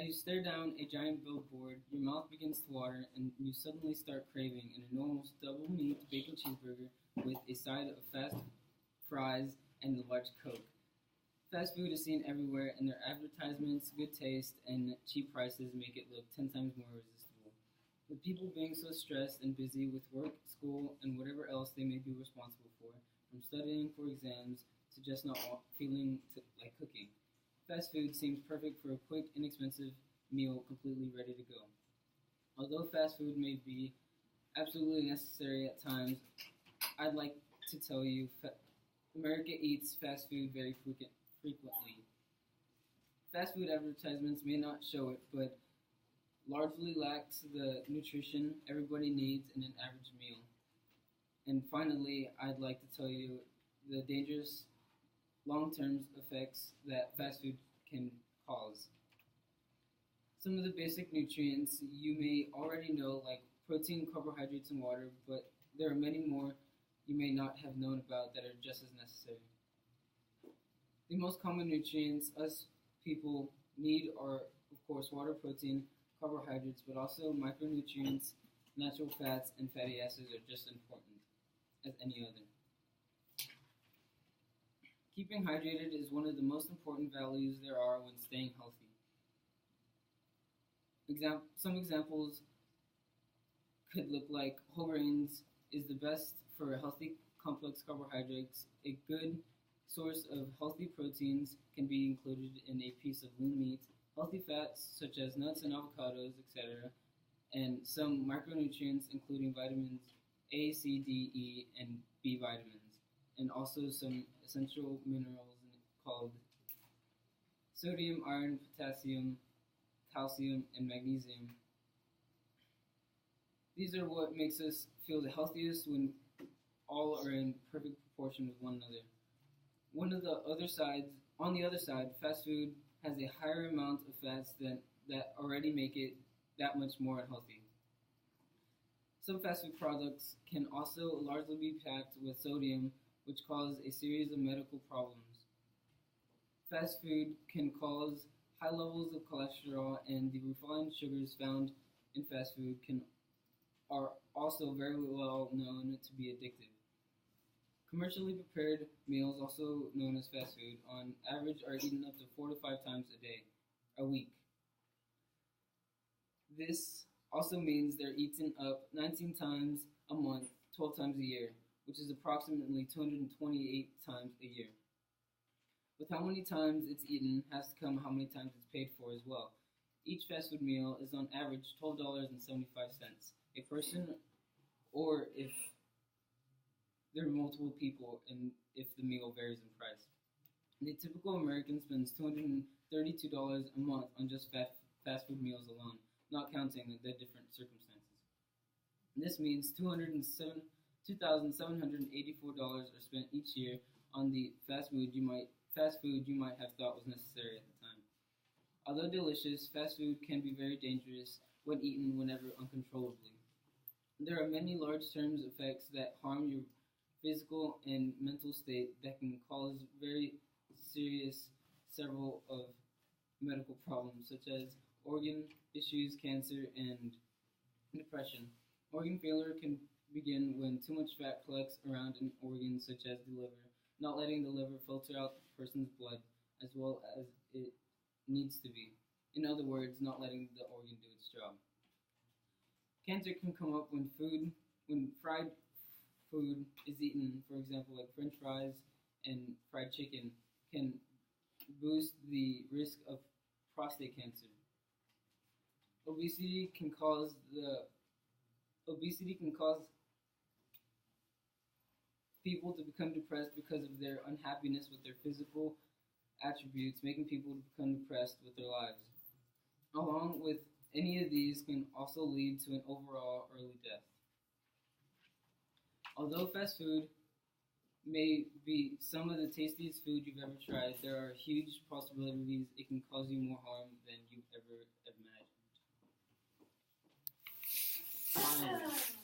As you stare down a giant billboard, your mouth begins to water and you suddenly start craving an enormous double meat bacon cheeseburger with a side of fast fries and a large Coke. Fast food is seen everywhere, and their advertisements, good taste, and cheap prices make it look 10 times more irresistible. With people being so stressed and busy with work, school, and whatever else they may be responsible for, from studying for exams to just not feeling like cooking, fast food seems perfect for a quick, inexpensive meal completely ready to go. Although fast food may be absolutely necessary at times, I'd like to tell you America eats fast food very frequently. Fast food advertisements may not show it, but largely lacks the nutrition everybody needs in an average meal. And finally, I'd like to tell you the dangerous long-term effects that fast food can cause. Some of the basic nutrients you may already know, like protein, carbohydrates, and water, but there are many more you may not have known about that are just as necessary. The most common nutrients us people need are, of course, water, protein, carbohydrates, but also micronutrients, natural fats, and fatty acids are just as important as any other. Keeping hydrated is one of the most important values there are when staying healthy. Some examples could look like whole grains is the best for healthy complex carbohydrates. A good source of healthy proteins can be included in a piece of lean meat, healthy fats such as nuts and avocados, etc., and some micronutrients including vitamins A, C, D, E, and B vitamins, and also some essential minerals called sodium, iron, potassium, calcium, and magnesium. These are what makes us feel the healthiest when all are in perfect proportion with one another. On the other side, fast food has a higher amount of fats that already make it that much more unhealthy. Some fast food products can also largely be packed with sodium, which cause a series of medical problems. Fast food can cause high levels of cholesterol, and the refined sugars found in fast food are also very well known to be addictive. Commercially prepared meals, also known as fast food, on average are eaten up to 4 to 5 times a week. This also means they're eaten up 19 times a month, 12 times a year, which is approximately 228 times a year. With how many times it's eaten has to come how many times it's paid for as well. Each fast food meal is on average $12.75 a person, or if there are multiple people and if the meal varies in price. The typical American spends $232 a month on just fast food meals alone, not counting the different circumstances. This means $2,784 are spent each year on the fast food you might have thought was necessary at the time. Although delicious, fast food can be very dangerous when eaten whenever uncontrollably. There are many large-term effects that harm your physical and mental state that can cause very serious several of medical problems such as organ issues, cancer, and depression. Organ failure can begin when too much fat collects around an organ such as the liver, not letting the liver filter out the person's blood as well as it needs to be. In other words, not letting the organ do its job. Cancer can come up when fried food is eaten, for example, like French fries and fried chicken, can boost the risk of prostate cancer. Obesity can cause people to become depressed because of their unhappiness with their physical attributes, making people become depressed with their lives. Along with any of these can also lead to an overall early death. Although fast food may be some of the tastiest food you've ever tried, there are huge possibilities it can cause you more harm than you ever imagined. Finally,